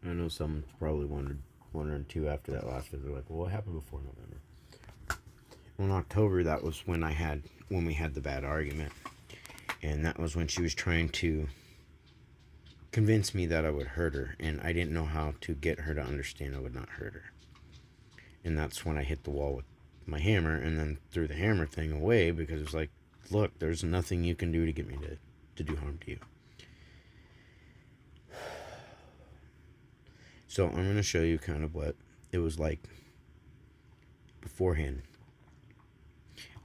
I know someone's probably wondering too after that last visit. Like, well, what happened before November? Well, in October, that was when we had the bad argument, and that was when she was trying to convince me that I would hurt her, and I didn't know how to get her to understand I would not hurt her. And that's when I hit the wall with my hammer, and then threw the hammer thing away because it was like, look, there's nothing you can do to get me to do harm to you. So I'm going to show you kind of what it was like beforehand.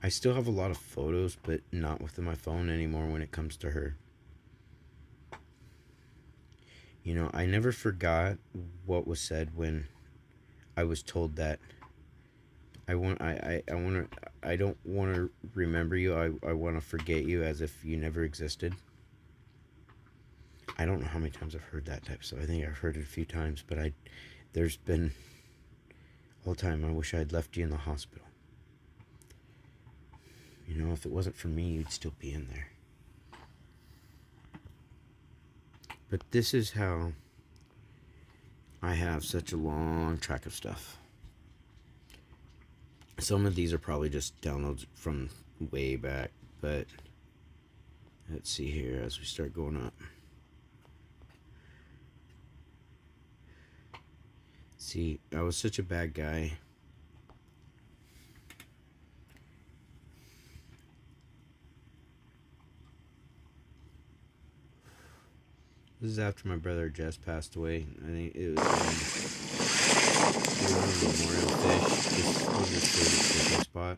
I still have a lot of photos, but not within my phone anymore when it comes to her. You know, I never forgot what was said when I was told that I don't want to remember you. I want to forget you as if you never existed. I don't know how many times I've heard that type of stuff. I think I've heard it a few times, but there's been all the time. I wish I had left you in the hospital. You know, if it wasn't for me, you'd still be in there. But this is how I have such a long track of stuff. Some of these are probably just downloads from way back, but let's see here as we start going up. See, I was such a bad guy. This is after my brother just passed away. I think it was Memorial Fish. This was his favorite fishing spot.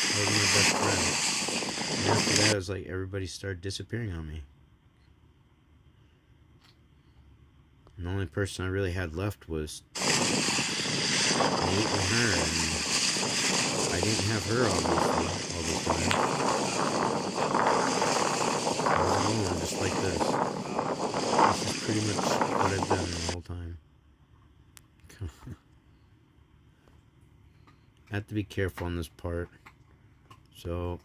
I was my best friend. And after that, it was like everybody started disappearing on me. And the only person I really had left was Nate and her, and I didn't have her obviously all the time. I was alone, just like this. This is pretty much what I've done the whole time. I have to be careful on this part. So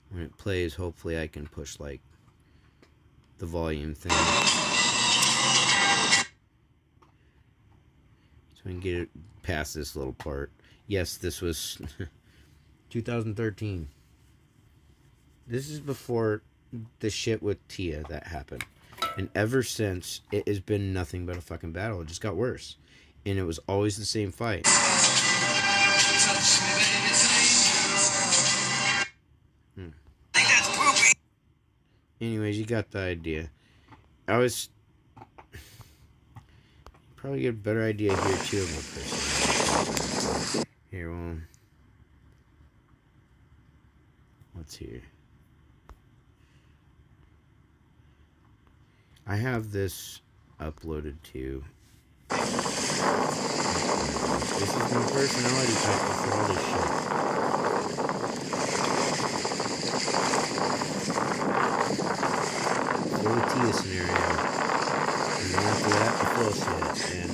when it plays, hopefully I can push like the volume thing. So we can get it past this little part. Yes, this was 2013. This is before the shit with Tia that happened. And ever since, it has been nothing but a fucking battle. It just got worse. And it was always the same fight. Anyways, you got the idea. Probably get a better idea here too of my person. Here, well, what's here? I have this uploaded to. This is my personality type for all this shit. The Tia scenario, and then after that, the Phil shit, and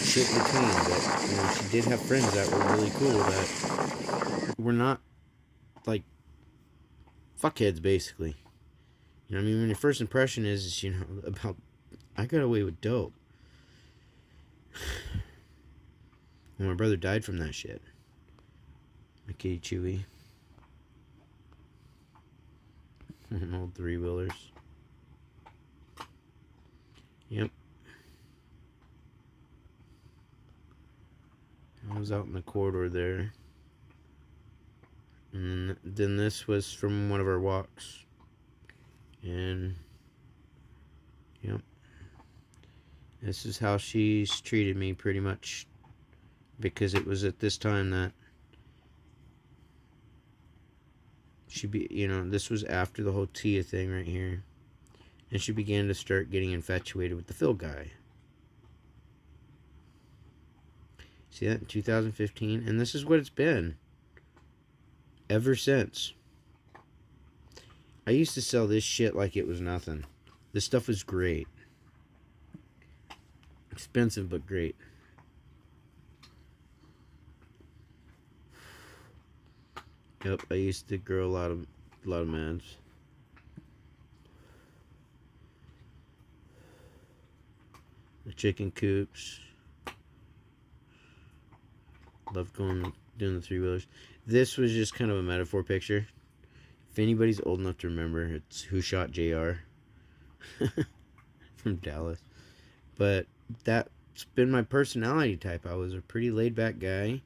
shit in between. But you know, she did have friends that were really cool that were not like fuckheads, basically. You know what I mean? When your first impression is you know, about I got away with dope. When my brother died from that shit. My kitty Chewy. Old 3-wheelers. Yep. I was out in the corridor there. And then this was from one of our walks. And yep. This is how she's treated me pretty much. Because it was at this time that you know, this was after the whole Tia thing right here. And she began to start getting infatuated with the Phil guy. See that in 2015? And this is what it's been ever since. I used to sell this shit like it was nothing. This stuff was great. Expensive, but great. Yep, I used to grow a lot of mads. The chicken coops. Love doing the 3-wheelers. This was just kind of a metaphor picture. If anybody's old enough to remember, it's Who Shot JR from Dallas. But that's been my personality type. I was a pretty laid back guy.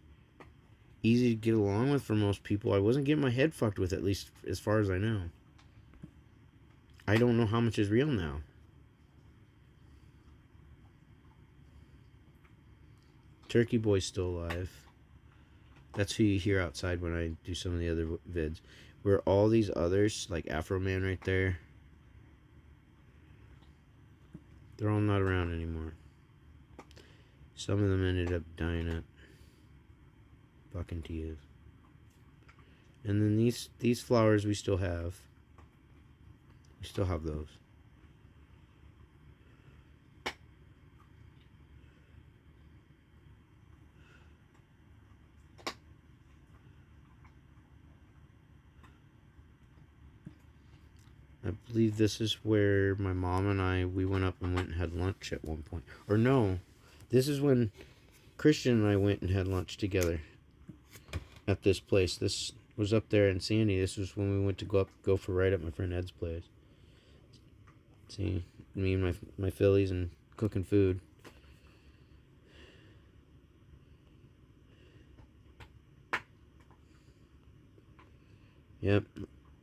Easy to get along with for most people. I wasn't getting my head fucked with, at least as far as I know. I don't know how much is real now. Turkey Boy's still alive. That's who you hear outside when I do some of the other vids. Where all these others, like Afro Man right there, they're all not around anymore. Some of them ended up dying at fucking tears. And then these flowers we still have. We still have those. I believe this is where my mom and we went up and had lunch at one point. Or no, this is when Christian and I went and had lunch together at this place. This was up there in Sandy. This was when we went to go for a ride at my friend Ed's place. See, me and my fillies and cooking food. Yep,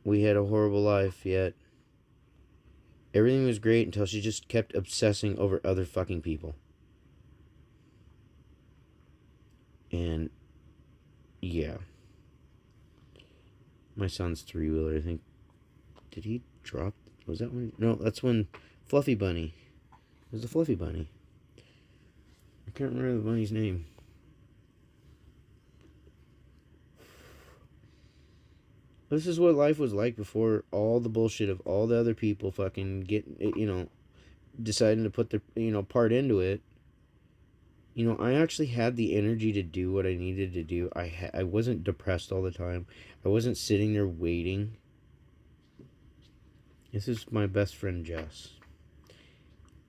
we had a horrible life, yet everything was great until she just kept obsessing over other fucking people. And yeah, my son's 3-wheeler, I think. Did he drop? Was that when? No, that's when Fluffy Bunny. It was the Fluffy Bunny. I can't remember the bunny's name. This is what life was like before all the bullshit of all the other people fucking deciding to put their, part into it. I actually had the energy to do what I needed to do. I wasn't depressed all the time. I wasn't sitting there waiting. This is my best friend Jess.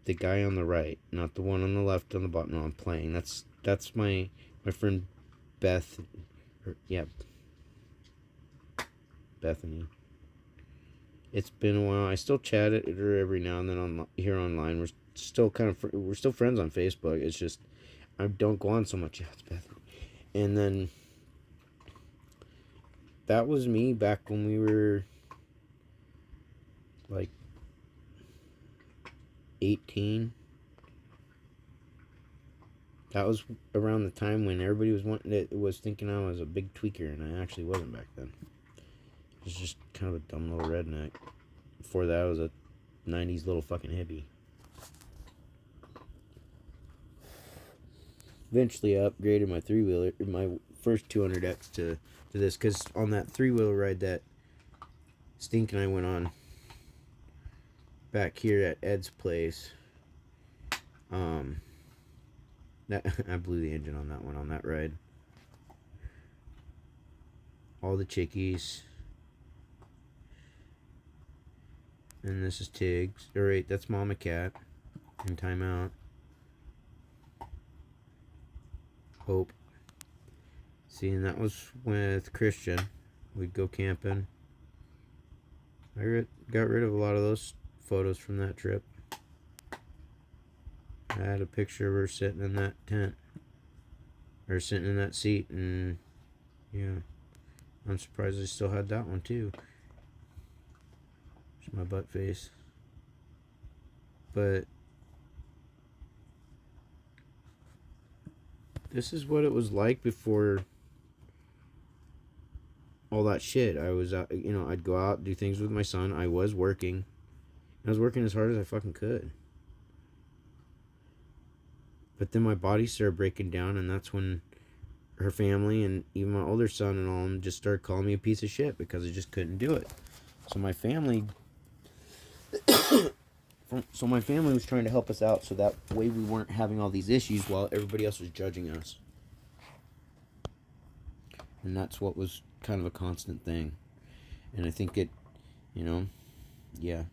The guy on the right, not the one on the left on the bottom. No, I'm playing. That's my friend Beth. Bethany. It's been a while. I still chat at her every now and then here online. We're still friends on Facebook. It's just I don't go on so much. Yeah, it's Bethany. And then that was me back when we were like 18. That was around the time when everybody was thinking I was a big tweaker, and I actually wasn't back then. I was just kind of a dumb little redneck. Before that, I was a 90s little fucking hippie. Eventually, I upgraded my 3-wheeler, my first 200X to this, because on that 3-wheeler ride that Stink and I went on back here at Ed's place, that I blew the engine on that one, on that ride. All the chickies. And this is Tiggs. Alright, that's Mama Cat in timeout. Hope. See, and that was with Christian. We'd go camping. I got rid of a lot of those photos from that trip. I had a picture of her sitting in that tent. Or sitting in that seat, and yeah. I'm surprised I still had that one too. There's my butt face. But this is what it was like before all that shit. I was out, I'd go out, do things with my son. I was working. I was working as hard as I fucking could. But then my body started breaking down, and that's when her family and even my older son and all them just started calling me a piece of shit because I just couldn't do it. So my family was trying to help us out so that way we weren't having all these issues while everybody else was judging us. And that's what was kind of a constant thing. And I think it, yeah.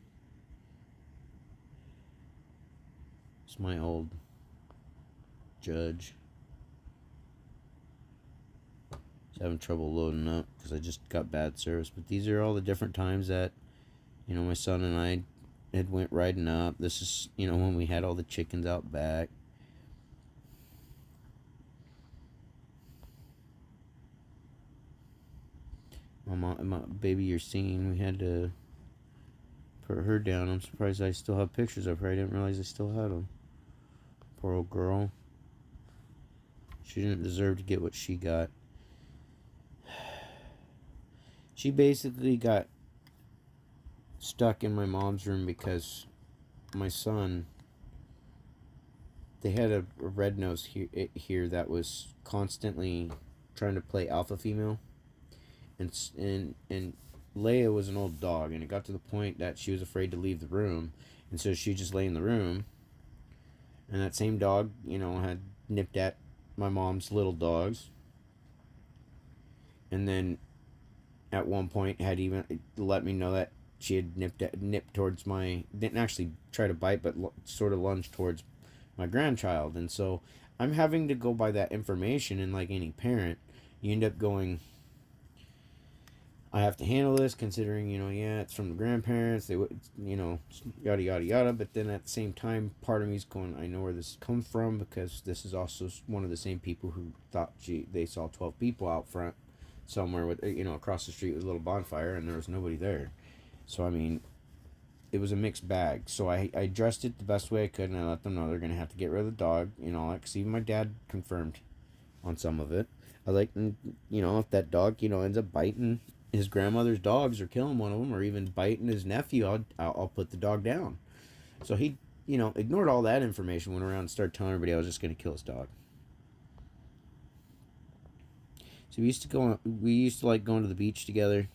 It's my old Judge. Having trouble loading up because I just got bad service. But these are all the different times that, my son and I had went riding up. This is, when we had all the chickens out back. My baby you're seeing, we had to put her down. I'm surprised I still have pictures of her. I didn't realize I still had them. Poor old girl. She didn't deserve to get what she got. She basically got stuck in my mom's room because my son, they had a red nose here that was constantly trying to play alpha female, and Leia was an old dog, and it got to the point that she was afraid to leave the room, and so she just lay in the room, and that same dog, had nipped at my mom's little dogs, and then at one point had even let me know that she had nipped towards didn't actually try to bite, but sort of lunged towards my grandchild. And so I'm having to go by that information, and like any parent, you end up going, I have to handle this considering, yeah, it's from the grandparents, they would, yada yada yada. But then at the same time, part of me's going, I know where this comes from, because this is also one of the same people who thought they saw 12 people out front somewhere with, across the street with a little bonfire, and there was nobody there. So I mean, it was a mixed bag. So I addressed it the best way I could, and I let them know they're gonna have to get rid of the dog, because even my dad confirmed on some of it. I was like, if that dog, ends up biting his grandmother's dogs or killing one of them, or even biting his nephew, I'll put the dog down. So he, ignored all that information, went around and started telling everybody I was just gonna kill his dog. So we used to like going to the beach together,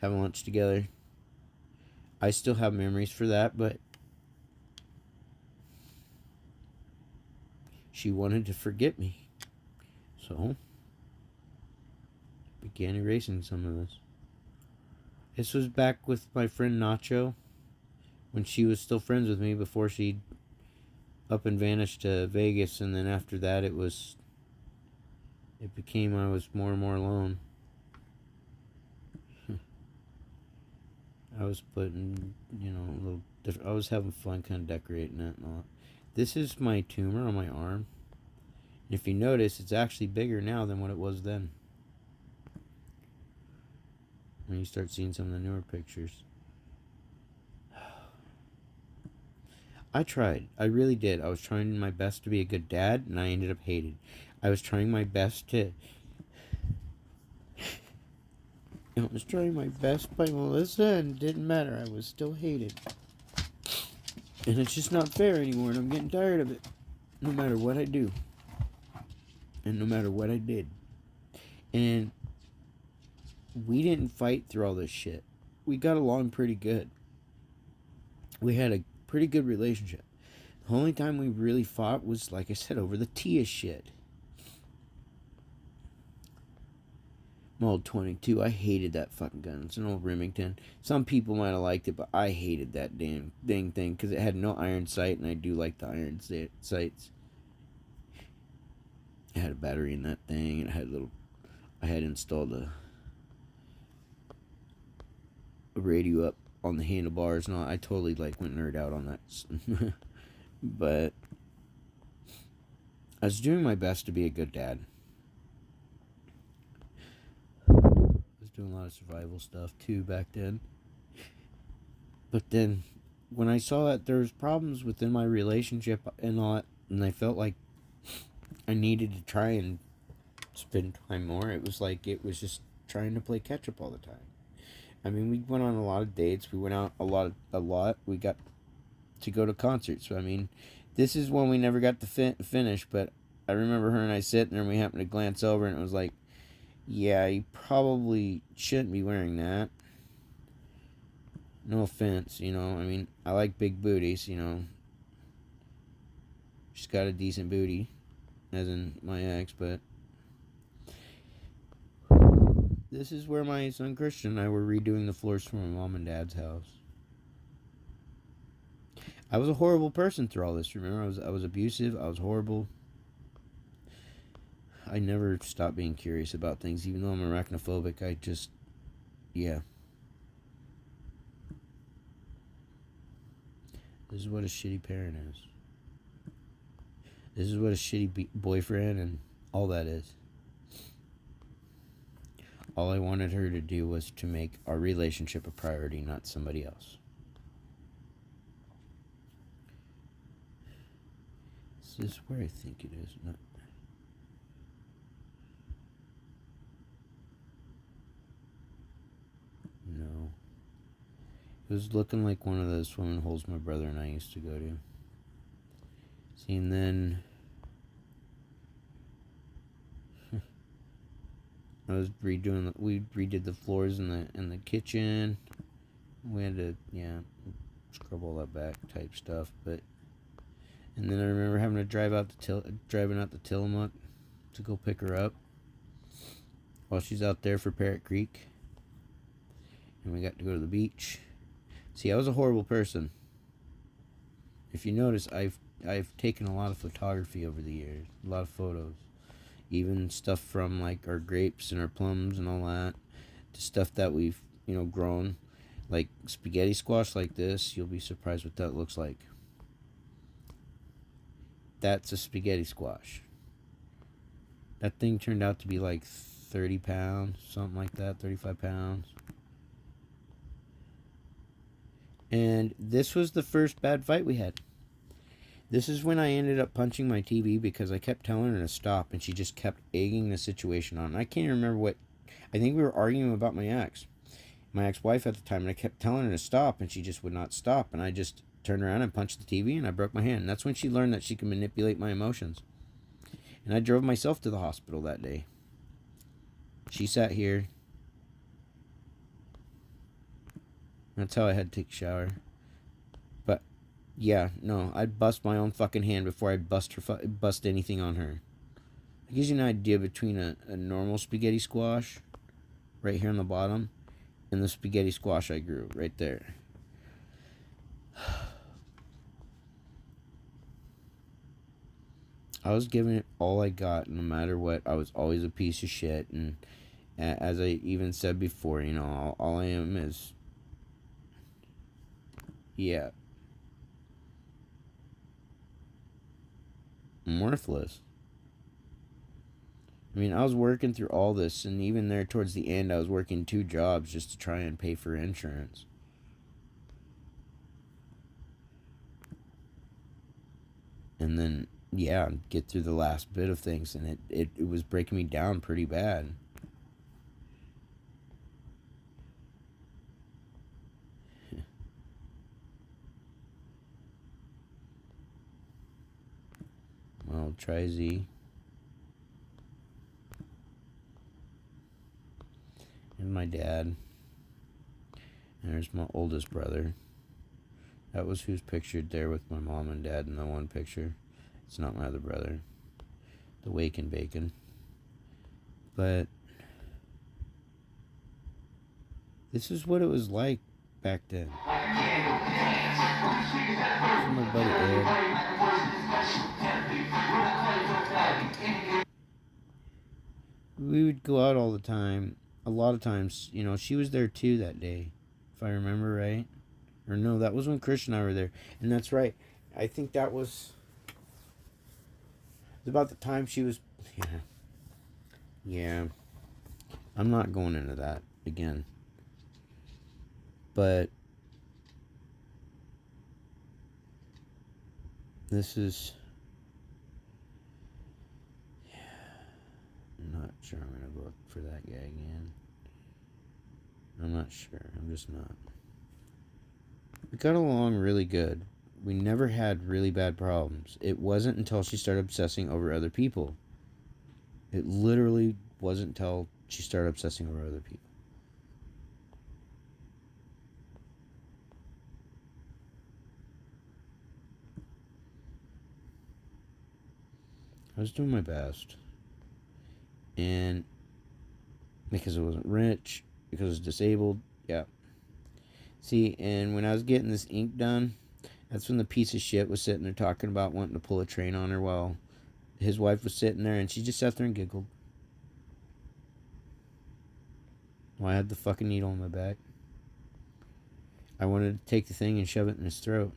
having lunch together. I still have memories for that, but she wanted to forget me. So began erasing some of this. This was back with my friend Nacho, when she was still friends with me before she up and vanished to Vegas, and then after that it became I was more and more alone. I was putting, a little different. I was having fun kind of decorating it and all. This is my tumor on my arm. And if you notice, it's actually bigger now than what it was then. When you start seeing some of the newer pictures. I tried. I really did. I was trying my best to be a good dad, and I ended up hated. I was trying my best to... I was trying my best by Melissa, and it didn't matter. I was still hated. And it's just not fair anymore, and I'm getting tired of it. No matter what I do. And no matter what I did. And we didn't fight through all this shit. We got along pretty good. We had a pretty good relationship. The only time we really fought was, like I said, over the Tia shit. My old 22, I hated that fucking gun. It's an old Remington. Some people might have liked it, but I hated that dang thing because it had no iron sight, and I do like the iron sights. It had a battery in that thing, and it had I had installed a radio up on the handlebars and all. I totally went nerd out on that. But I was doing my best to be a good dad. I was doing a lot of survival stuff too back then. But then when I saw that there was problems within my relationship and all that, and I felt like I needed to try and spend time more, it was just trying to play catch up all the time. I mean, we went on a lot of dates. We went out a lot. We got to go to concerts. I mean, this is one we never got to finish, but I remember her and I sitting there, and we happened to glance over, and it was like, yeah, you probably shouldn't be wearing that. No offense, I mean, I like big booties, She's got a decent booty, as in my ex, but This is where my son Christian and I were redoing the floors for my mom and dad's house. I was a horrible person through all this. Remember, I was abusive. I was horrible. I never stopped being curious about things, even though I'm arachnophobic. I just, yeah. This is what a shitty parent is. This is what a shitty boyfriend and all that is. All I wanted her to do was to make our relationship a priority, not somebody else. This is where I think it is. Not. No. It was looking like one of those swimming holes my brother and I used to go to. See, and then I was redoing. We redid the floors in the kitchen. We had to, scrub all that back type stuff. But and then I remember having to driving out to Tillamook to go pick her up while she's out there for Parrot Creek, and we got to go to the beach. See, I was a horrible person. If you notice, I've taken a lot of photography over the years, a lot of photos, even stuff from like our grapes and our plums and all that, to stuff that we've grown, like spaghetti squash like this. You'll be surprised what that looks like. That's a spaghetti squash. That thing turned out to be like 30 pounds, something like that, 35 pounds. And this was the first bad fight we had. This is when I ended up punching my TV because I kept telling her to stop, and she just kept egging the situation on. I can't even remember what. I think we were arguing about my ex-wife at the time, and I kept telling her to stop, and she just would not stop. And I just turned around and punched the TV, and I broke my hand. And that's when she learned that she could manipulate my emotions. And I drove myself to the hospital that day. She sat here. That's how I had to take a shower. But yeah, no, I'd bust my own fucking hand before I'd bust anything on her. It gives you an idea between a normal spaghetti squash, right here on the bottom, and the spaghetti squash I grew right there. I was giving it all I got, no matter what. I was always a piece of shit, and as I even said before, all I am is, I'm worthless. I mean, I was working through all this, and even there towards the end, I was working 2 jobs just to try and pay for insurance. And then, get through the last bit of things, and it was breaking me down pretty bad. Well, try Z. And my dad. And there's my oldest brother. That was who's pictured there with my mom and dad in the one picture. It's not my other brother. The Wake and Bacon. But this is what it was like back then. This is my buddy Ed. We would go out all the time. A lot of times, she was there too that day, if I remember right. Or no, that was when Christian and I were there. And that's right. I think that was about the time she was. Yeah. I'm not going into that again. But this is. I'm not sure I'm going to vote for that guy again. I'm not sure. I'm just not. We got along really good. We never had really bad problems. It wasn't until she started obsessing over other people. It literally wasn't until she started obsessing over other people. I was doing my best. And because I wasn't rich, because I was disabled. Yeah. See, and when I was getting this ink done, that's when the piece of shit was sitting there talking about wanting to pull a train on her while his wife was sitting there, and she just sat there and giggled. Well, I had the fucking needle in my back. I wanted to take the thing and shove it in his throat.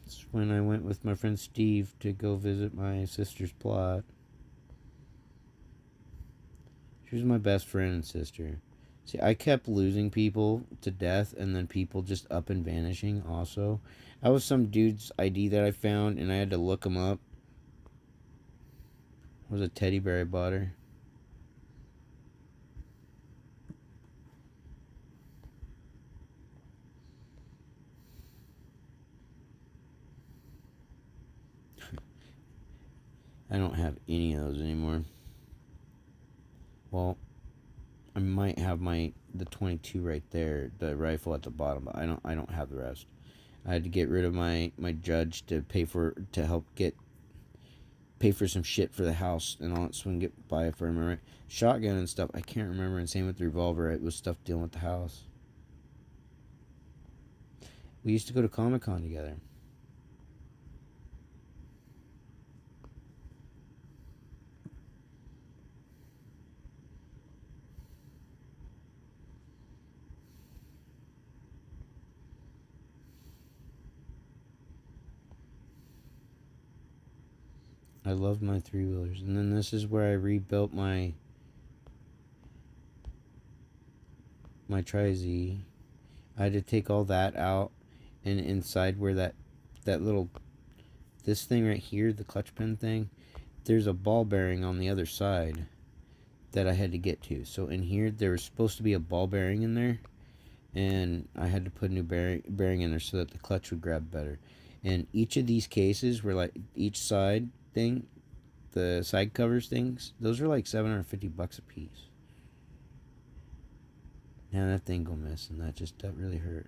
That's when I went with my friend Steve to go visit my sister's plot. She was my best friend and sister. See, I kept losing people to death and then people just up and vanishing also. That was some dude's ID that I found and I had to look him up. It was a teddy bear I bought her. I don't have any of those anymore. Well, I might have the 22 right there, the rifle at the bottom, but I don't have the rest. I had to get rid of my judge to pay for some shit for the house and all that, so we can get by, if I remember right. Shotgun and stuff, I can't remember, and same with the revolver. It was stuff dealing with the house. We used to go to Comic-Con together. I loved my 3-wheelers. And then this is where I rebuilt my Tri-Z. I had to take all that out, and inside where that little, this thing right here, the clutch pin thing, there's a ball bearing on the other side that I had to get to. So in here, there was supposed to be a ball bearing in there, and I had to put a new bearing in there so that the clutch would grab better. And each of these cases were like, each side thing, the side covers things, those are like $750 a piece. Now that thing go missing. That really hurt.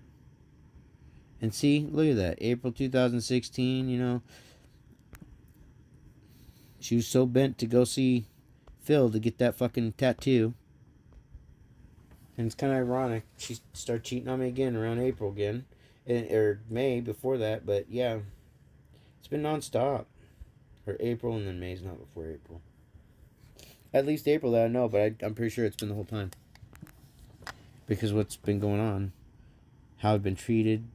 And see, look at that. April 2016, you know. She was so bent to go see Phil to get that fucking tattoo. And it's kind of ironic. She started cheating on me again around April again. Or May before that. But yeah. It's been nonstop. Or April, and then May's not before April. At least April that I know, but I'm pretty sure it's been the whole time. Because what's been going on. How I've been treated.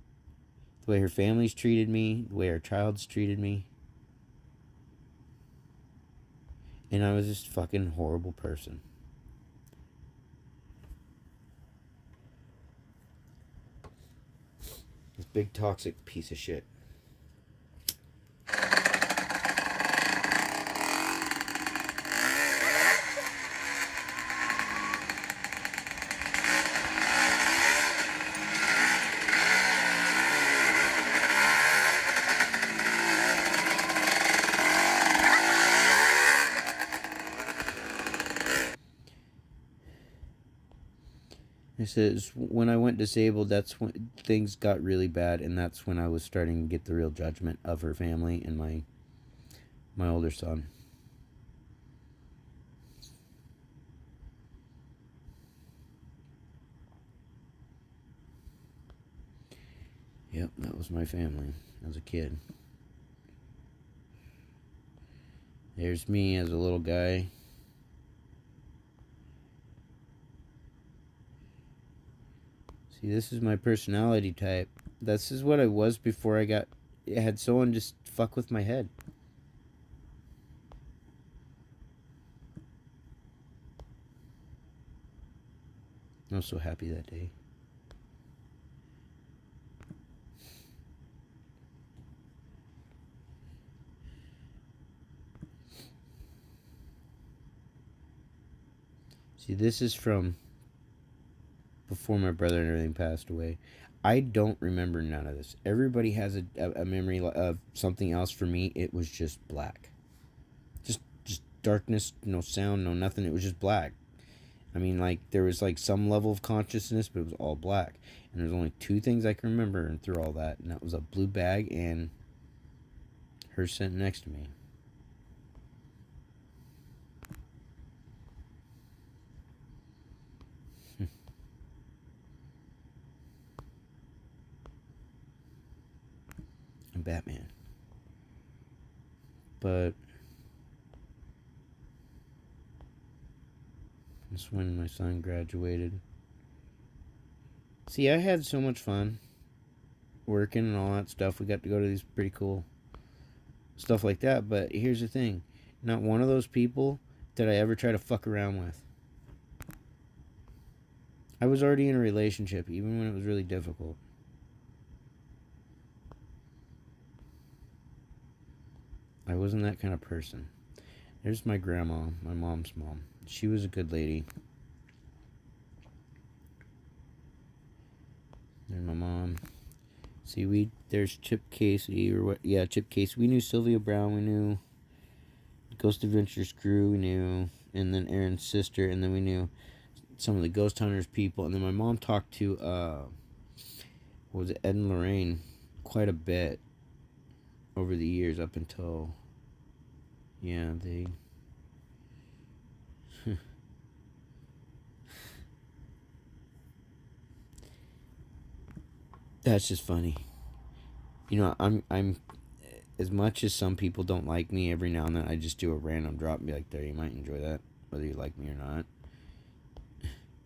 The way her family's treated me. The way her child's treated me. And I was just a fucking horrible person. This big toxic piece of shit. It says, when I went disabled, that's when things got really bad, and that's when I was starting to get the real judgment of her family and my older son. Yep, that was my family as a kid. There's me as a little guy. See, this is my personality type. This is what I was before I had someone just fuck with my head. I was so happy that day. See, this is from before my brother and everything passed away. I don't remember none of this. Everybody has a memory of something else. For me, it was just black. Just darkness, no sound, no nothing. It was just black. I mean, like, there was like some level of consciousness, but it was all black. And there's only two things I can remember through all that, and that was a blue bag and Her sitting next to me. I'm Batman. But that's when my son graduated. See, I had so much fun working and all that stuff. We got to go to these pretty cool stuff like that. But here's the thing. Not one of those people did I ever try to fuck around with. I was already in a relationship, even when it was really difficult. I wasn't that kind of person. There's my grandma, my mom's mom. She was a good lady. There's my mom. See, there's Chip Casey, or what? Yeah, Chip Casey. We knew Sylvia Brown. We knew Ghost Adventures crew. We knew, and then Aaron's sister, and then we knew some of the Ghost Hunters people. And then my mom talked to what was it, Ed and Lorraine, quite a bit over the years up until, yeah, they. That's just funny. You know, I'm as much as some people don't like me, every now and then I just do a random drop and be like, there, you might enjoy that, whether you like me or not.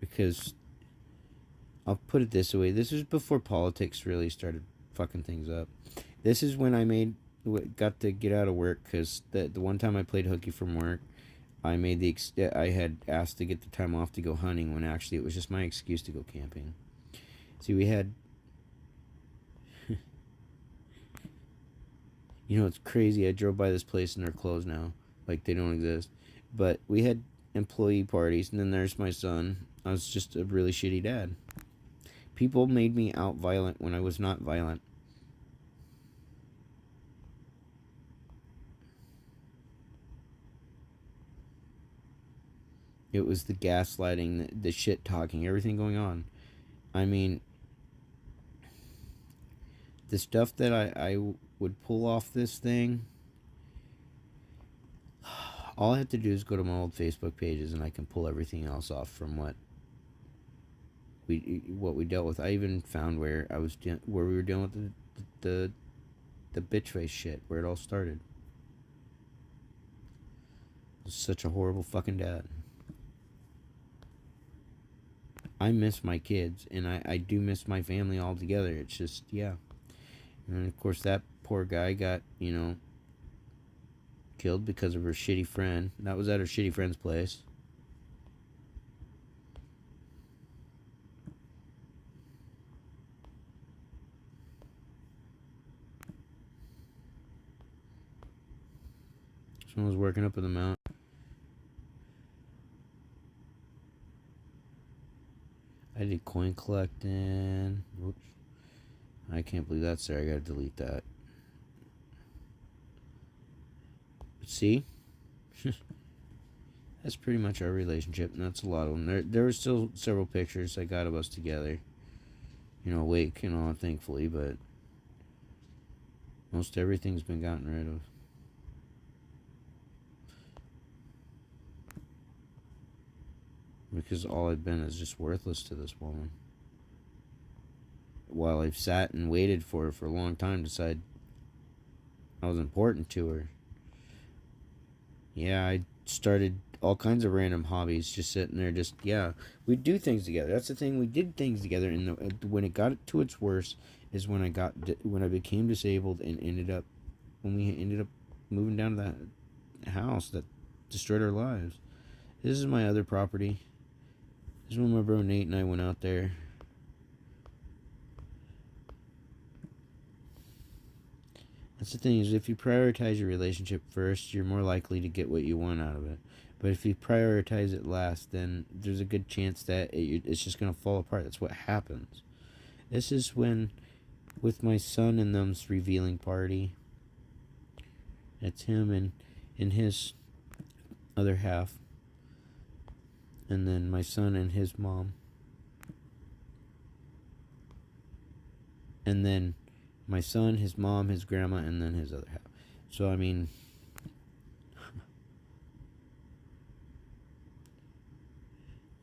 Because I'll put it this way, this was before politics really started fucking things up. This is when I got to get out of work, because the one time I played hooky from work, I had asked to get the time off to go hunting, when actually it was just my excuse to go camping. See, we had, you know, it's crazy. I drove by this place and they're closed now. Like, they don't exist. But we had employee parties, and then there's my son. I was just a really shitty dad. People made me out violent when I was not violent. It was the gaslighting, the shit talking, everything going on. I mean, the stuff that I would pull off this thing, all I have to do is go to my old Facebook pages and I can pull everything else off from what we dealt with. I even found where we were dealing with the bitch face shit, where it all started. I was such a horrible fucking dad. I miss my kids, and I do miss my family altogether. It's just, yeah. And of course, that poor guy got, you know, killed because of her shitty friend. That was at her shitty friend's place. Someone was working up in the mountain. I did coin collecting. Oops. I can't believe that's there. I gotta delete that. But see? That's pretty much our relationship, and that's a lot of them. There were still several pictures I got of us together. You know, awake and all, thankfully, but most everything's been gotten rid of. Because all I've been is just worthless to this woman. While I've sat and waited for her for a long time to decide I was important to her. Yeah, I started all kinds of random hobbies, just sitting there, yeah. We'd do things together. That's the thing, we did things together, and when it got to its worst is when I became disabled and when we ended up moving down to that house that destroyed our lives. This is my other property. This is when my bro Nate and I went out there. That's the thing, is if you prioritize your relationship first, you're more likely to get what you want out of it. But if you prioritize it last, then there's a good chance that it's just going to fall apart. That's what happens. This is when, with my son and them's revealing party, it's him and his other half, and then my son and his mom, and then my son, his mom, his grandma, and then his other half. So, I mean,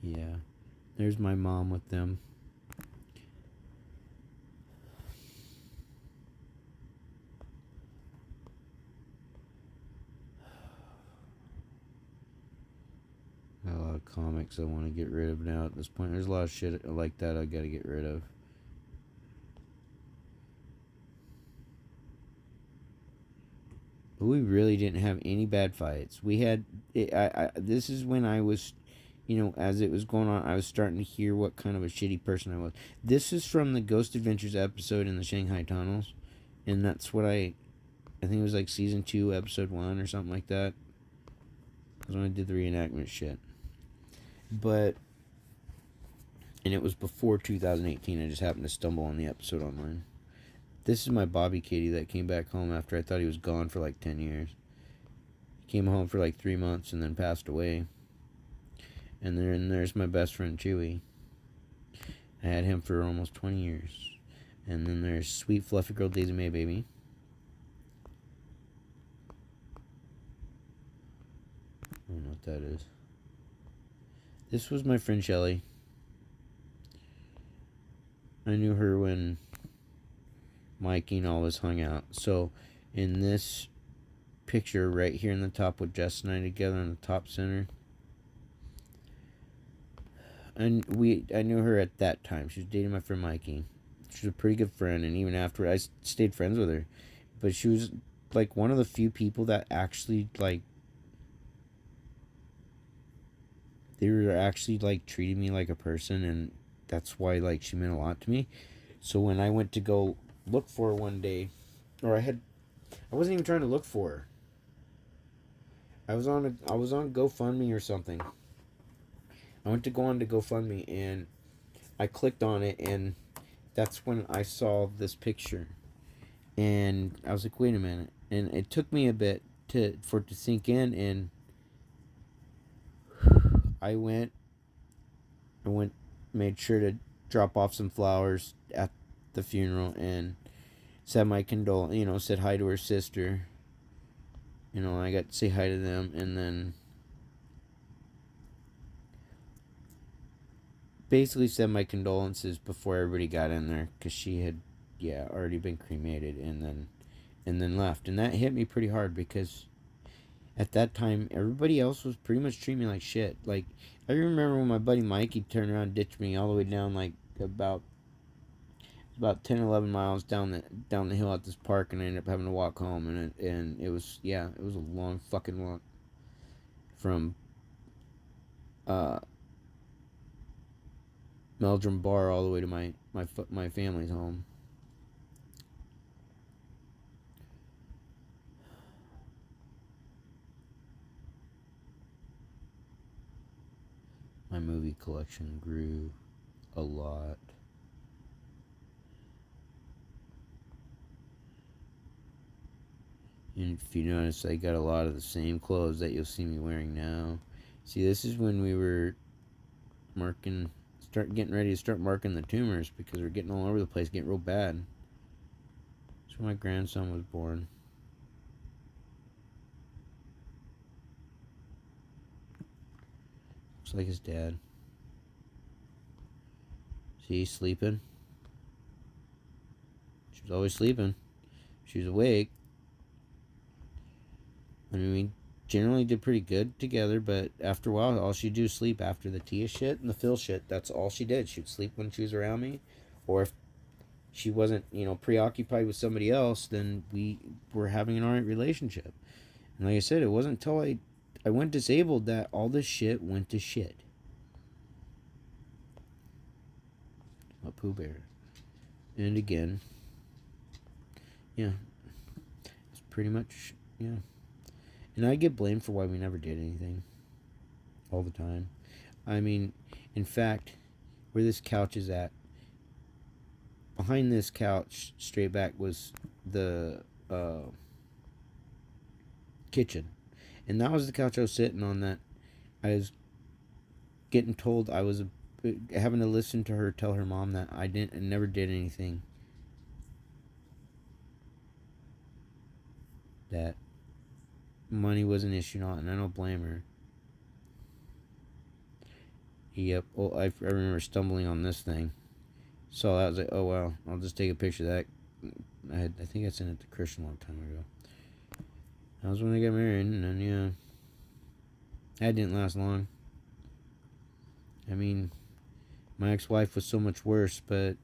yeah. There's my mom with them. Got a lot of comics I want to get rid of now at this point. There's a lot of shit like that I gotta get rid of. But we really didn't have any bad fights. We had... this is when I was... as it was going on, I was starting to hear what kind of a shitty person I was. This is from the Ghost Adventures episode in the Shanghai Tunnels. And that's what I think it was like season 2, episode 1 or something like that. That's when I did the reenactment shit. But... and it was before 2018. I just happened to stumble on the episode online. This is my Bobby Kitty that came back home after I thought he was gone for like 10 years. He came home for like 3 months and then passed away. And then there's my best friend Chewy. I had him for almost 20 years. And then there's sweet fluffy girl Daisy May Baby. I don't know what that is. This was my friend Shelly. I knew her when Mikey and all of us hung out. So in this picture right here in the top with Jess and I together in the top center, and I knew her at that time. She was dating my friend Mikey. She was a pretty good friend, and even after I stayed friends with her. But she was like one of the few people that actually like, they were actually like treating me like a person, and that's why like she meant a lot to me. So when I went to go look for her one day, or I wasn't even trying to look for her. I was on GoFundMe or something. I went to go on to GoFundMe and I clicked on it, and that's when I saw this picture. And I was like, wait a minute. And it took me a bit for it to sink in, and I made sure to drop off some flowers at the funeral and said my said hi to her sister. I got to say hi to them, and then basically said my condolences before everybody got in there, because she had already been cremated, and then left. And that hit me pretty hard, because at that time everybody else was pretty much treating me like shit. Like, I remember when my buddy Mikey turned around and ditched me all the way down like about 10 11 miles down the hill at this park, and I ended up having to walk home, and it was a long fucking walk from Meldrum Bar all the way to my family's home. My movie collection grew a lot. And if you notice, I got a lot of the same clothes that you'll see me wearing now. See, this is when we were getting ready to start marking the tumors, because we're getting all over the place, getting real bad. That's when my grandson was born. Looks like his dad. See, he's sleeping. She was always sleeping. She was awake. I mean, we generally did pretty good together, but after a while, all she'd do is sleep. After the Tia shit and the Phil shit, that's all she did. She'd sleep when she was around me, or if she wasn't, preoccupied with somebody else, then we were having an alright relationship. And like I said, it wasn't until I went disabled that all this shit went to shit. A Pooh Bear. And again, it's pretty much, And I get blamed for why we never did anything. All the time. I mean, in fact, where this couch is at, behind this couch, straight back, was the kitchen. And that was the couch I was sitting on, that I was getting told I was having to listen to her tell her mom that I never did anything. that money was an issue and I don't blame her. Yep. Well, I remember stumbling on this thing. Saw that, I was like, oh well, I'll just take a picture of that. I think I sent it to Christian a long time ago. That was when they got married, and then yeah, that didn't last long. I mean, my ex-wife was so much worse, but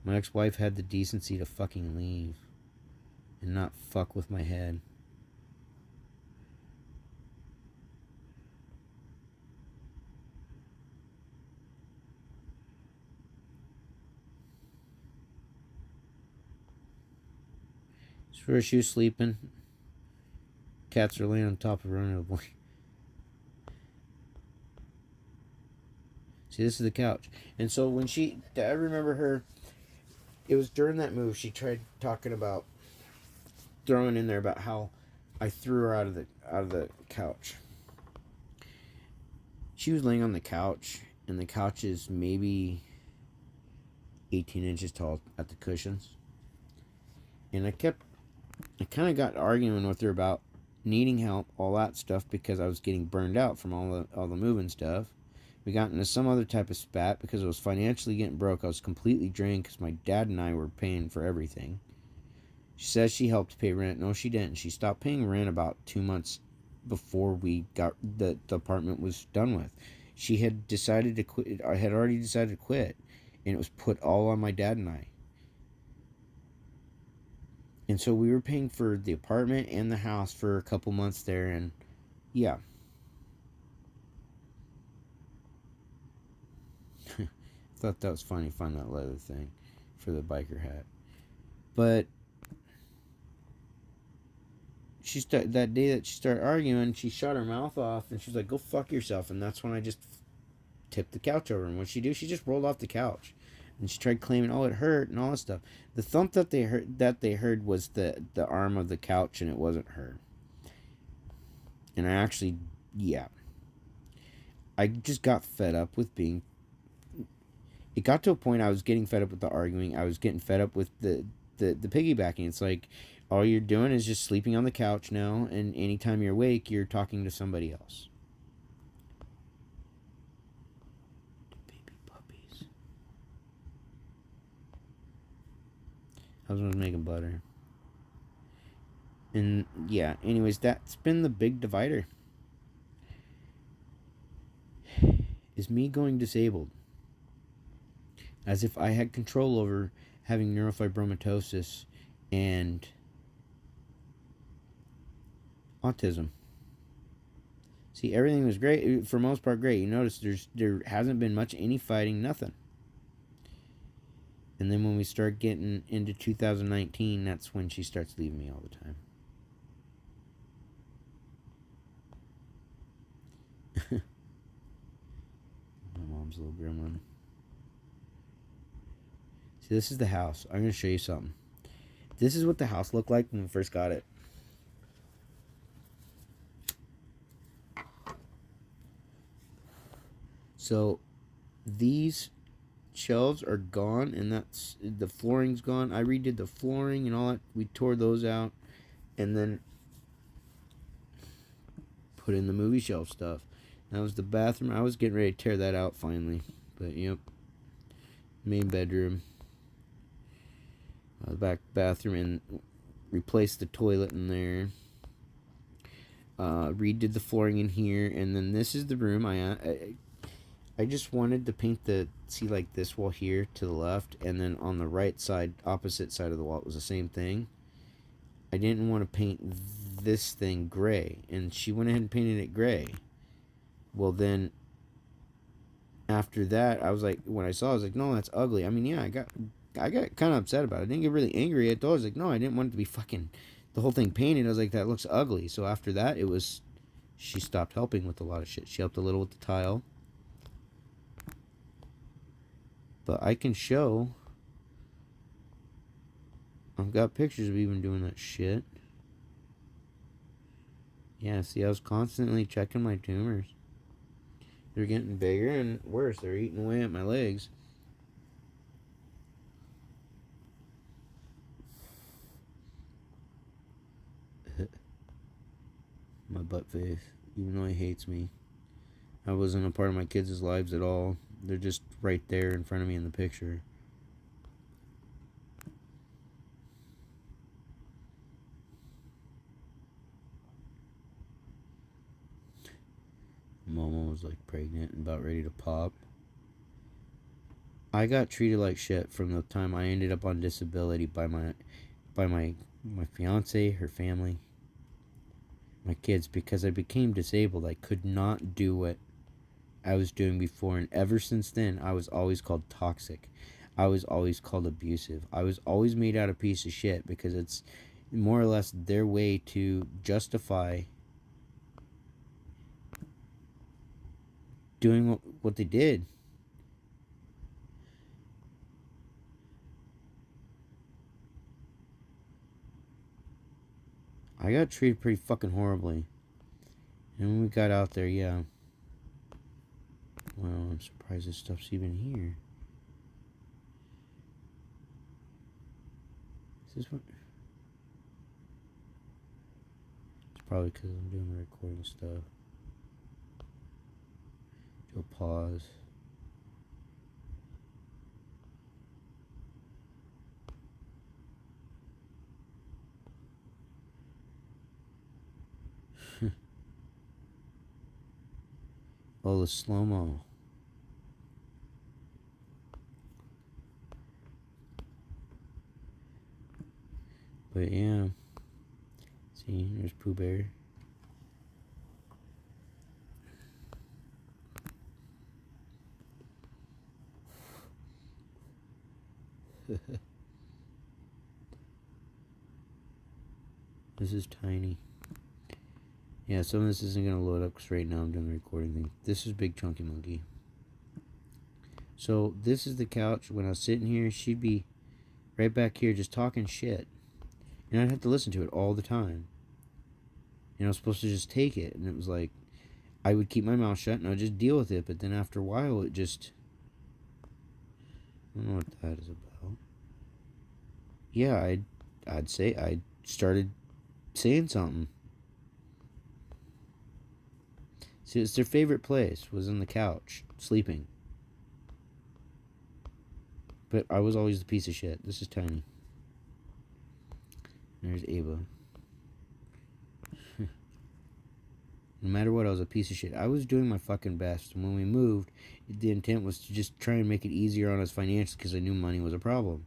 my ex-wife had the decency to fucking leave and not fuck with my head. So where she was sleeping, cats are laying on top of her under the blanket. See, this is the couch. And so when I remember her, it was during that move, she tried talking about, throwing in there about how I threw her out of the couch. She was laying on the couch, and the couch is maybe 18 inches tall at the cushions. And I kind of got arguing with her about needing help, all that stuff, because I was getting burned out from all the moving stuff. We got into some other type of spat because I was financially getting broke. I was completely drained because my dad and I were paying for everything. She says she helped pay rent. No, she didn't. She stopped paying rent about 2 months before we got the apartment was done with. She had decided to quit. I had already decided to quit, and it was put all on my dad and I. And so we were paying for the apartment and the house for a couple months there, and yeah. Thought that was funny, find that leather thing for the biker hat. But that day that she started arguing, she shut her mouth off, and she's like, "Go fuck yourself." And that's when I just tipped the couch over. And what she do? She just rolled off the couch, and she tried claiming, "Oh, it hurt," and all this stuff. The thump that they heard was the arm of the couch, and it wasn't her. And I actually, yeah, I just got fed up with being. It got to a point I was getting fed up with the arguing. I was getting fed up with the piggybacking. It's like all you're doing is just sleeping on the couch now, and anytime you're awake, you're talking to somebody else. Baby puppies. Husband's making butter. And yeah, anyways, that's been the big divider. Is me going disabled. As if I had control over having neurofibromatosis and autism. See, everything was great, for the most part great. You notice there hasn't been much any fighting, nothing. And then when we start getting into 2019, that's when she starts leaving me all the time. My mom's a little gremlin. See, this is the house. I'm going to show you something. This is what the house looked like when we first got it. So, these shelves are gone, and that's the flooring's gone. I redid the flooring and all that. We tore those out, and then put in the movie shelf stuff. That was the bathroom. I was getting ready to tear that out finally, but yep. Main bedroom. The back bathroom, and replaced the toilet in there. Redid the flooring in here, and then this is the room. I just wanted to paint like this wall here to the left, and then on the right side, opposite side of the wall, it was the same thing. I didn't want to paint this thing gray, and she went ahead and painted it gray. Well, then after that, I was like, when I saw it, I was like, no, that's ugly. I mean, yeah, I got kind of upset about it. I didn't get really angry. I told her, I was like, no, I didn't want it to be fucking the whole thing painted. I was like, that looks ugly. So after that, she stopped helping with a lot of shit. She helped a little with the tile. But I can show. I've got pictures of even doing that shit. Yeah, see, I was constantly checking my tumors. They're getting bigger and worse. They're eating away at my legs. butt face, even though he hates me. I wasn't a part of my kids' lives at all. They're just right there in front of me in the picture. Momo was like pregnant and about ready to pop. I got treated like shit from the time I ended up on disability by my fiance, her family, my kids, because I became disabled. I could not do what I was doing before, and ever since then I was always called toxic. I was always called abusive. I was always made out a piece of shit because it's more or less their way to justify doing what they did. I got treated pretty fucking horribly. And when we got out there, yeah. Well, I'm surprised this stuff's even here. Is this what? It's probably because I'm doing the recording stuff. Do a pause. Oh, the slow-mo. But yeah. See, there's Pooh Bear. This is tiny. Yeah, some of this isn't going to load up because right now I'm doing the recording thing. This is Big Chunky Monkey. So this is the couch. When I was sitting here, she'd be right back here just talking shit. And I'd have to listen to it all the time. And I was supposed to just take it. And it was like, I would keep my mouth shut and I'd just deal with it. But then after a while, it just... I don't know what that is about. Yeah, I'd say I started saying something. See, it's their favorite place, was in the couch, sleeping. But I was always the piece of shit. This is tiny. There's Ava. No matter what, I was a piece of shit. I was doing my fucking best. And when we moved, the intent was to just try and make it easier on us financially because I knew money was a problem.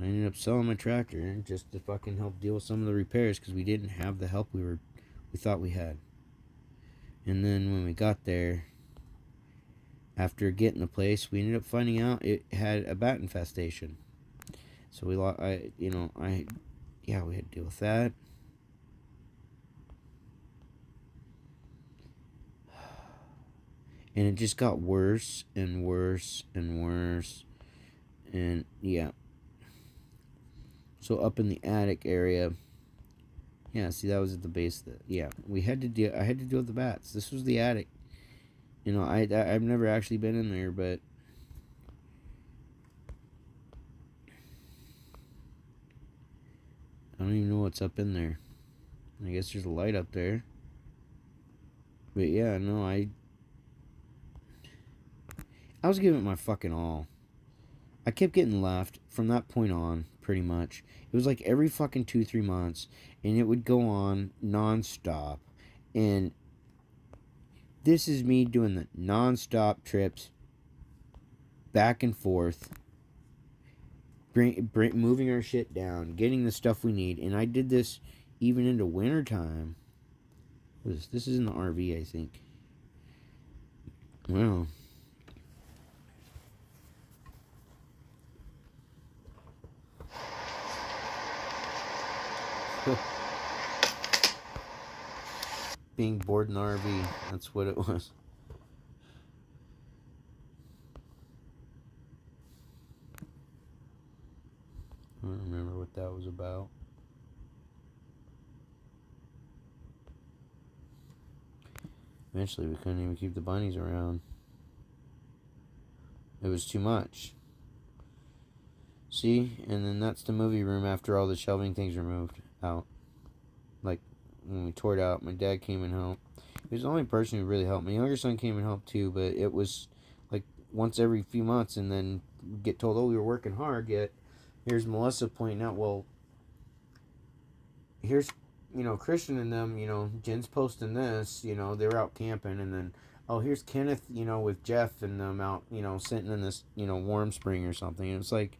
I ended up selling my tractor just to fucking help deal with some of the repairs because we didn't have the help we thought we had. And then when we got there, after getting the place, we ended up finding out it had a bat infestation. So we had to deal with that. And it just got worse and worse and worse. And yeah. So up in the attic area, yeah, see, that was at the base of the, yeah, I had to deal with the bats. This was the attic. You know, I've never actually been in there, but I don't even know what's up in there. I guess there's a light up there. But yeah, no, I was giving it my fucking all. I kept getting left from that point on, pretty much. It was like every fucking 2-3 months, and it would go on non-stop. And this is me doing the non-stop trips back and forth, moving our shit down, getting the stuff we need. And I did this even into wintertime. This is in the RV, I think. Well, being bored in the RV, that's what it was. I don't remember what that was about. Eventually, we couldn't even keep the bunnies around. It was too much. See? And then that's the movie room after all the shelving things are moved out. Like, when we tore it out. My dad came and helped. He was the only person who really helped. My younger son came and helped too, but it was like once every few months, and then get told, oh, we were working hard, yet here's Melissa pointing out, well, here's, Christian and them, Jen's posting this, they were out camping, and then, oh, here's Kenneth, with Jeff and them out, sitting in this, warm spring or something. And it's like,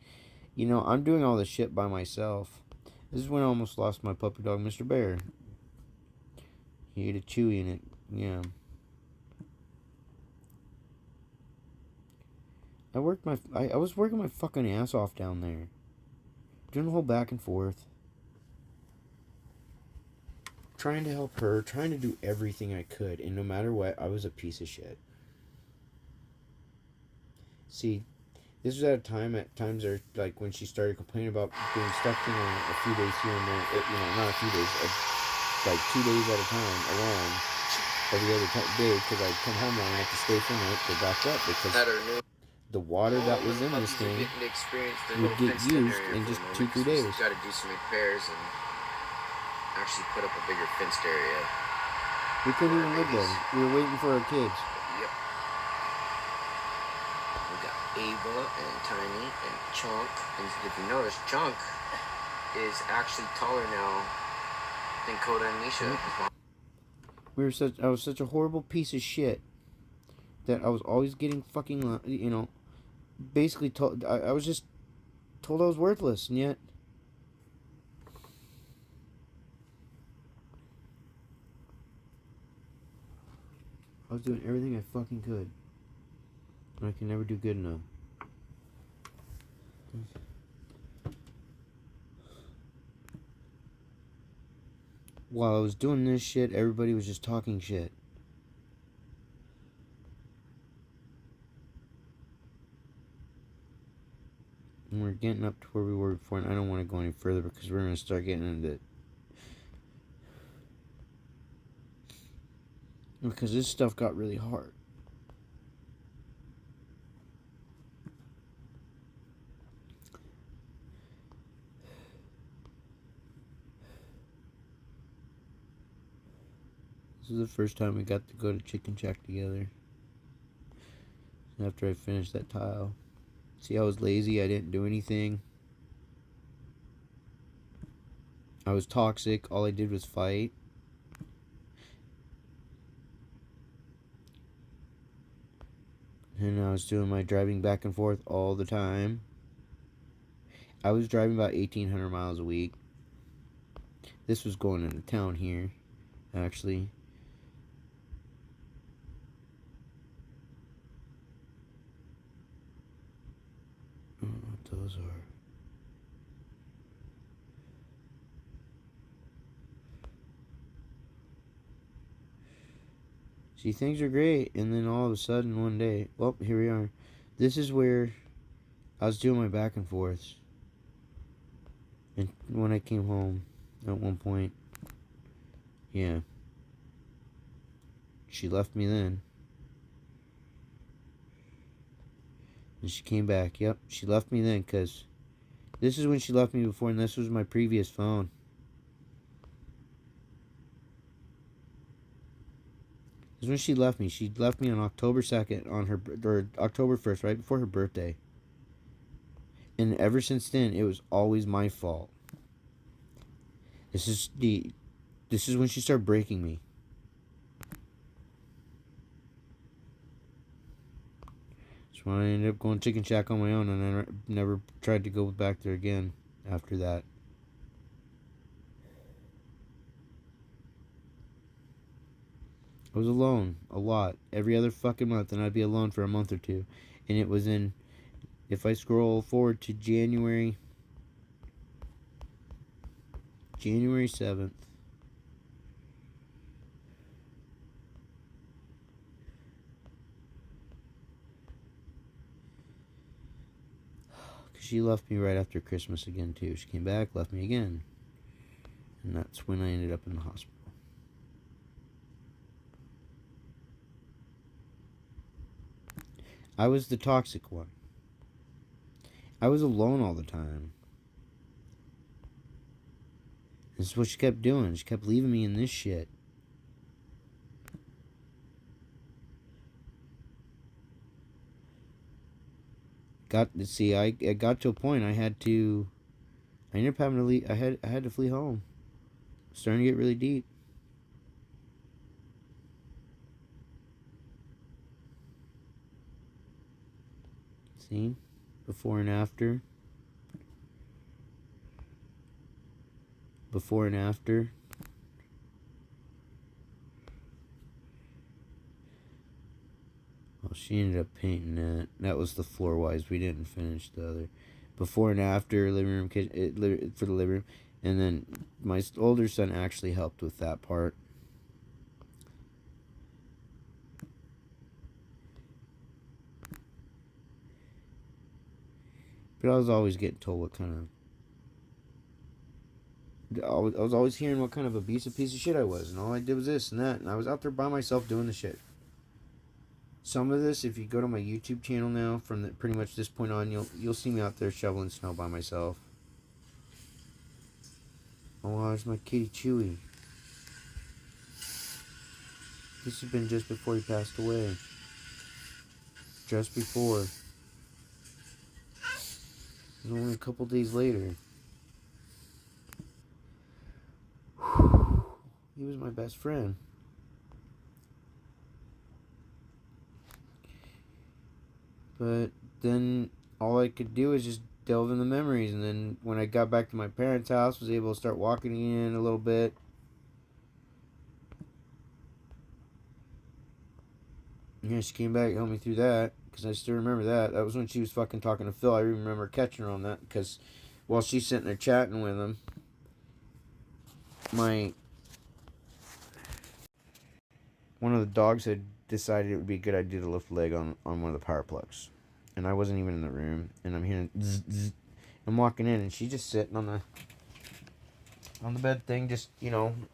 I'm doing all this shit by myself. This is when I almost lost my puppy dog, Mr. Bear. He ate a Chewy in it, yeah. I was working my fucking ass off down there. Doing the whole back and forth. Trying to help her, trying to do everything I could, and no matter what, I was a piece of shit. See, this was at a time, at times, or like when she started complaining about being stuck, a few days here and there, not a few days, like 2 days at a time, alone, every other day, because I'd come home long enough to stay for a night, go back up, because the water that was in this thing would get used in just 2-3 days. Got to do some repairs and actually put up a bigger fenced area. We couldn't even live there. We were waiting for our kids. Yep. We got Ava and Tiny and Chunk. And if you notice, Chunk is actually taller now than Coda and Misha. I was such a horrible piece of shit that I was always getting fucking, basically told. I was just told I was worthless, and yet I was doing everything I fucking could. And I can never do good enough. While I was doing this shit, everybody was just talking shit. And we're getting up to where we were before, and I don't want to go any further because we're going to start getting into it. Because this stuff got really hard. This is the first time we got to go to Chicken Shack together. After I finished that tile. See, I was lazy. I didn't do anything. I was toxic. All I did was fight. And I was doing my driving back and forth all the time. I was driving about 1,800 miles a week. This was going into town here, actually. I don't know what those are. See, things are great, and then all of a sudden one day, well, here we are. This is where I was doing my back and forths. And when I came home at one point, yeah, she left me then. And she came back. Yep, she left me then, because this is when she left me before, and this was my previous phone. This is when she left me. She left me on October 2nd, or October 1st, right before her birthday. And ever since then, it was always my fault. This is when she started breaking me. That's when I ended up going Chicken Shack on my own, and I never tried to go back there again after that. I was alone a lot every other fucking month, and I'd be alone for a month or two. And it was in, if I scroll forward to January 7th. Because she left me right after Christmas again, too. She came back, left me again. And that's when I ended up in the hospital. I was the toxic one. I was alone all the time. This is what she kept doing. She kept leaving me in this shit. I got to a point I ended up having to leave. I had to flee home. It was starting to get really deep. See? Before and after. Before and after. Well, she ended up painting that. That was the floor-wise. We didn't finish the other. Before and after, living room, kitchen, for the living room. And then my older son actually helped with that part. But I was always getting told what kind of... I was always hearing what kind of abusive piece of shit I was. And all I did was this and that. And I was out there by myself doing the shit. Some of this, if you go to my YouTube channel now, from pretty much this point on, you'll see me out there shoveling snow by myself. Oh, there's my kitty Chewy. This has been just before he passed away. Just before. And only a couple days later. He was my best friend. But then all I could do was just delve in the memories. And then when I got back to my parents' house, was able to start walking again a little bit. Yeah, she came back and helped me through that. Because I still remember that. That was when she was fucking talking to Phil. I remember catching her on that. Because while she's sitting there chatting with him, one of the dogs had decided it would be a good idea to lift a leg on one of the power plugs. And I wasn't even in the room. And I'm hearing zzz, zzz. I'm walking in and she's just sitting on the bed thing, just,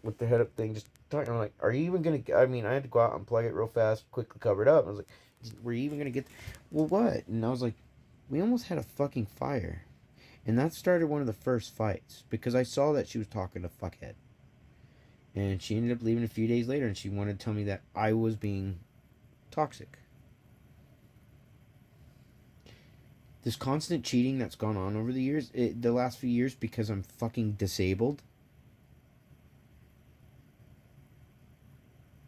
with the head up thing, just talking. I'm like, are you even going to... I mean, I had to go out and plug it real fast, quickly cover it up. And I was like, were you even going to get... Well, what? And I was like, we almost had a fucking fire. And that started one of the first fights. Because I saw that she was talking to fuckhead. And she ended up leaving a few days later, and she wanted to tell me that I was being toxic. This constant cheating that's gone on over the years, the last few years, because I'm fucking disabled.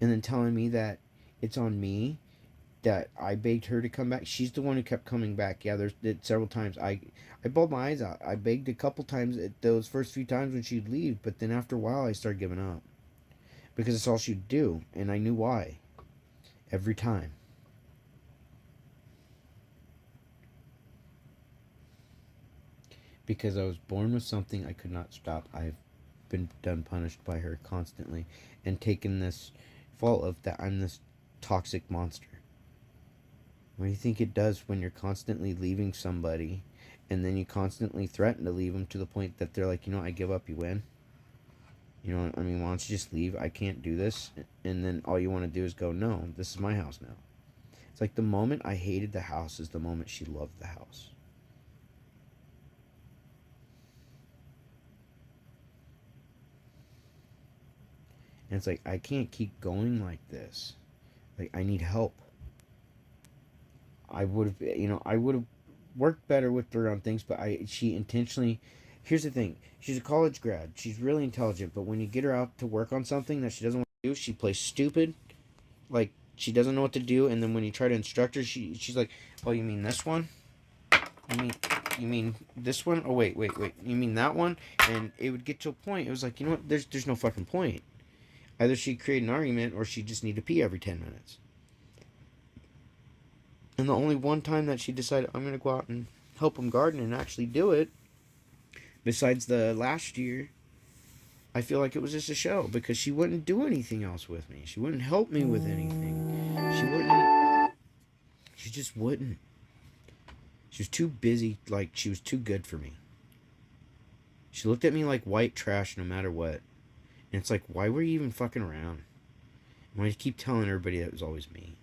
And then telling me that it's on me, that I begged her to come back. She's the one who kept coming back. Yeah, there's several times. I bawled my eyes out. I begged a couple times at those first few times when she'd leave, but then after a while I started giving up. Because it's all she'd do, and I knew why. Every time. Because I was born with something I could not stop. I've been done punished by her constantly, and taken this fault of that I'm this toxic monster. What do you think it does when you're constantly leaving somebody, and then you constantly threaten to leave them to the point that they're like, I give up, you win? Why don't you just leave? I can't do this. And then all you want to do is go, no, this is my house now. It's like the moment I hated the house is the moment she loved the house. And it's like, I can't keep going like this. Like, I need help. I would have worked better with her on things, but she intentionally... Here's the thing. She's a college grad. She's really intelligent, but when you get her out to work on something that she doesn't want to do, she plays stupid. Like, she doesn't know what to do, and then when you try to instruct her, she's like, oh, you mean this one? You mean this one? Oh, wait. You mean that one? And it would get to a point. It was like, you know what? There's no fucking point. Either she'd create an argument, or she'd just need to pee every 10 minutes. And the only one time that she decided, I'm going to go out and help him garden and actually do it, besides the last year, I feel like it was just a show, because she wouldn't do anything else with me. She wouldn't help me with anything. She just wouldn't. She was too busy, like, she was too good for me. She looked at me like white trash no matter what. And it's like, why were you even fucking around? Why do you keep telling everybody that it was always me?